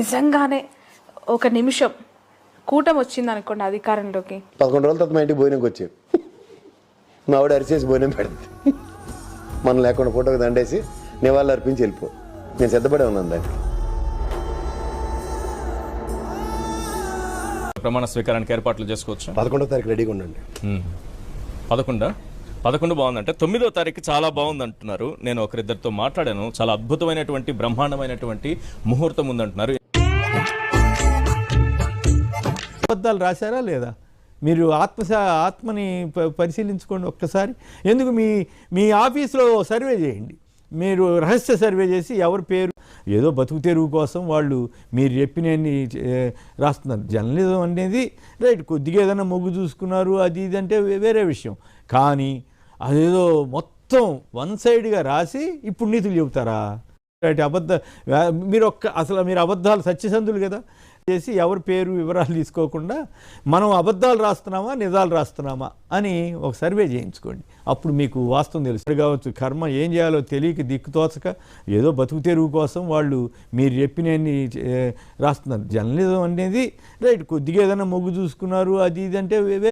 నిజంగానే ఒక నిమిషం కూటమి వచ్చింది అనుకోండి అధికారంలోకి, 11 రోజుల తర్వాత మా ఇంటికి భోజనంకి వచ్చాయి. మా ఆవిడ అరిచేసి భోజనం పెడుతుంది. మనం లేకుండా ఫోటోకి దండేసి నివాళులు అర్పించి వెళ్ళిపో. నేను సిద్ధపడే ఉన్నాను దానికి. ప్రమాణ స్వీకారానికి ఏర్పాట్లు చేసుకోవచ్చు. 11వ తారీఖు రెడీగా ఉండండి. 11 బాగుందంటే 9వ తారీఖు చాలా బాగుంది అంటున్నారు. నేను ఒకరిద్దరితో మాట్లాడాను. చాలా అద్భుతమైనటువంటి బ్రహ్మాండమైనటువంటి ముహూర్తం ఉందంటున్నారు. అబద్ధాలు రాశారా లేదా? మీరు ఆత్మని పరిశీలించుకోండి ఒక్కసారి. ఎందుకు మీ ఆఫీస్లో సర్వే చేయండి. మీరు రహస్య సర్వే చేసి ఎవరి పేరు, ఏదో బతుకు తెరువు కోసం వాళ్ళు మీరు చెప్పినన్ని రాస్తున్నారు. జర్నలిజం అనేది రైట్, కొద్దిగా ఏదైనా మొగ్గు చూసుకున్నారు అది ఇది అంటే వేరే విషయం. కానీ అదేదో మొత్తం వన్ సైడ్గా రాసి ఇప్పుడు నీతులు చెబుతారా? మీరు అబద్ధాలు సత్యసంధులు కదా చేసి ఎవరి పేరు వివరాలు తీసుకోకుండా మనం అబద్ధాలు రాస్తున్నామా నిజాలు రాస్తున్నామా అని ఒక సర్వే చేయించుకోండి. అప్పుడు మీకు వాస్తవం తెలుసు కావచ్చు. కర్మ ఏం చేయాలో తెలియక దిక్కుతోచక ఏదో బతుకు తెరువు కోసం వాళ్ళు మీరు చెప్పినన్ని రాస్తున్నారు. జర్నలిజం అనేది రైట్, కొద్దిగా ఏదైనా మొగ్గు చూసుకున్నారు అది ఇది అంటే